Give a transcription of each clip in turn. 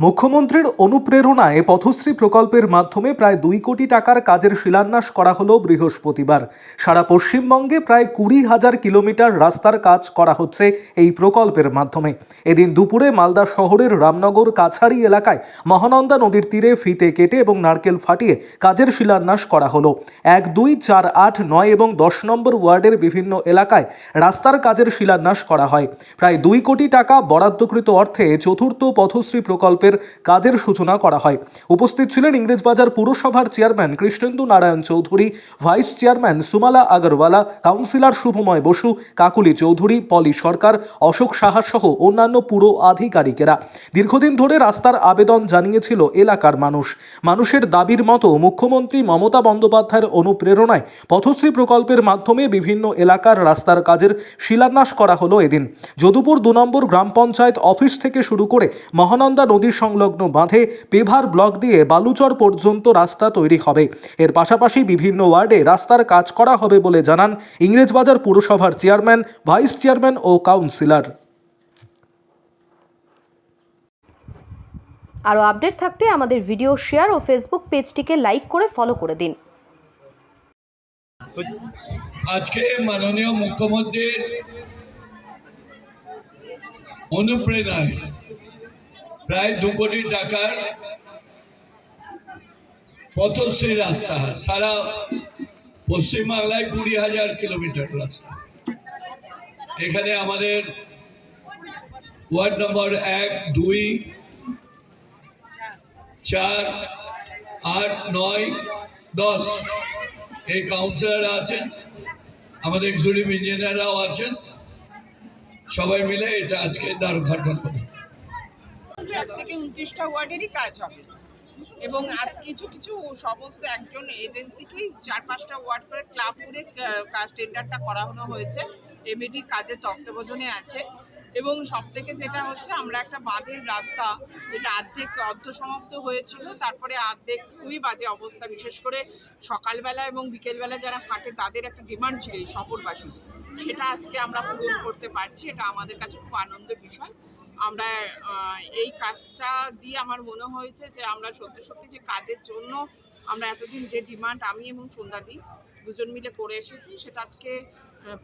মুখ্যমন্ত্রীর অনুপ্রেরণায় পথশ্রী প্রকল্পের মাধ্যমে প্রায় 2 কোটি টাকার কাজের শিলান্যাস করা হলো বৃহস্পতিবার। সারা পশ্চিমবঙ্গে প্রায় 20,000 কিলোমিটার রাস্তার কাজ করা হচ্ছে এই প্রকল্পের মাধ্যমে। এদিন দুপুরে মালদা শহরের রামনগর কাছাড়ি এলাকায় মহানন্দা নদীর তীরে ফিতে কেটে এবং নারকেল ফাটিয়ে কাজের শিলান্যাস করা হলো। 1, 2, 4, 8, 9 এবং 10 নম্বর ওয়ার্ডের বিভিন্ন এলাকায় রাস্তার কাজের শিলান্যাস করা হয়। প্রায় 2 কোটি টাকা বরাদ্দকৃত অর্থে চতুর্থ পথশ্রী প্রকল্পের কাজের সূচনা করা হয়। উপস্থিত ছিলেন ইংরেজবাজার পুরসভার chairman Krishnendu Narayan Chowdhury, vice chairman Sumala Agarwala, councillor Subhamoy Basu, Kakuli Chowdhury, Poly Sarkar, Ashok Saha সহ অন্যান্য পুর আধিকারিকেরা। দীর্ঘদিন ধরে রাস্তার আবেদন জানিয়েছিল এলাকার মানুষ। মানুষের দাবির মতো মুখ্যমন্ত্রী মমতা বন্দ্যোপাধ্যায়ের অনুপ্রেরণায় পথশ্রী প্রকল্পের মাধ্যমে বিভিন্ন এলাকার রাস্তার কাজের শিলান্যাস করা হলো এদিন। যদুপুর 2 নম্বর গ্রাম পঞ্চায়েত অফিস থেকে শুরু করে মহানন্দা নদীর সংলগ্ন বাঁধে পেভার ব্লক দিয়ে বালুচর পর্যন্ত রাস্তা তৈরি হবে। এর পাশাপাশি বিভিন্ন ওয়ার্ডে রাস্তার কাজ করা হবে বলে জানান ইংরেজবাজার পুরসভার চেয়ারম্যান, ভাইস চেয়ারম্যান ও কাউন্সিলর। আরও আপডেট থাকতে আমাদের ভিডিও শেয়ার ও ফেসবুক পেজটিকে লাইক করে ফলো করে দিন। আজকে মাননীয় মুখ্যমন্ত্রীর অনুপ্রেরণায় প্রায় 2 কোটি টাকার পথশ্রী রাস্তা, সারা পশ্চিমবাংলায় 20,000 কিলোমিটার রাস্তা। এখানে আমাদের ওয়ার্ড নম্বর 1, 2, 4, 8, 9, 10 এই কাউন্সিলররা আছেন, আমাদের এক্সিকিউটিভ ইঞ্জিনিয়াররাও আছেন। সবাই মিলে এটা আজকে দ্বারোদ্ঘাটন করি। 1 থেকে 29টা ওয়ার্ডেরই কাজ হবে এবং আজ কিছু কিছু সমস্ত একজন এজেন্সিকেই 4-5টা ওয়ার্ড করে ক্লাব করে কাজ টেন্ডারটা করানো হয়েছে। এমএডি কাজের তত্ত্বাবধানে আছে এবং সব থেকে যেটা হচ্ছে, আমরা একটা বাঁধের রাস্তা যেটা অর্ধসমাপ্ত হয়েছিল, তারপরে অর্ধেক খুবই বাজে অবস্থা, বিশেষ করে সকালবেলা এবং বিকেলবেলা যারা হাঁটে তাদের একটা ডিমান্ড ছিল এই শহরবাসী, সেটা আজকে আমরা পূরণ করতে পারছি। এটা আমাদের কাছে খুব আনন্দের বিষয়। আমরা এই কাজটা দিয়ে আমার মনে হয়েছে যে আমরা সত্যি সত্যি যে কাজের জন্য আমরা এতদিন যে ডিমান্ড আমি এবং সন্ধ্যাদি দুজন মিলে করে এসেছি, সেটা আজকে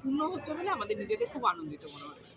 পূর্ণ হচ্ছে বলে আমাদের নিজেদের খুব আনন্দিত মনে হচ্ছে।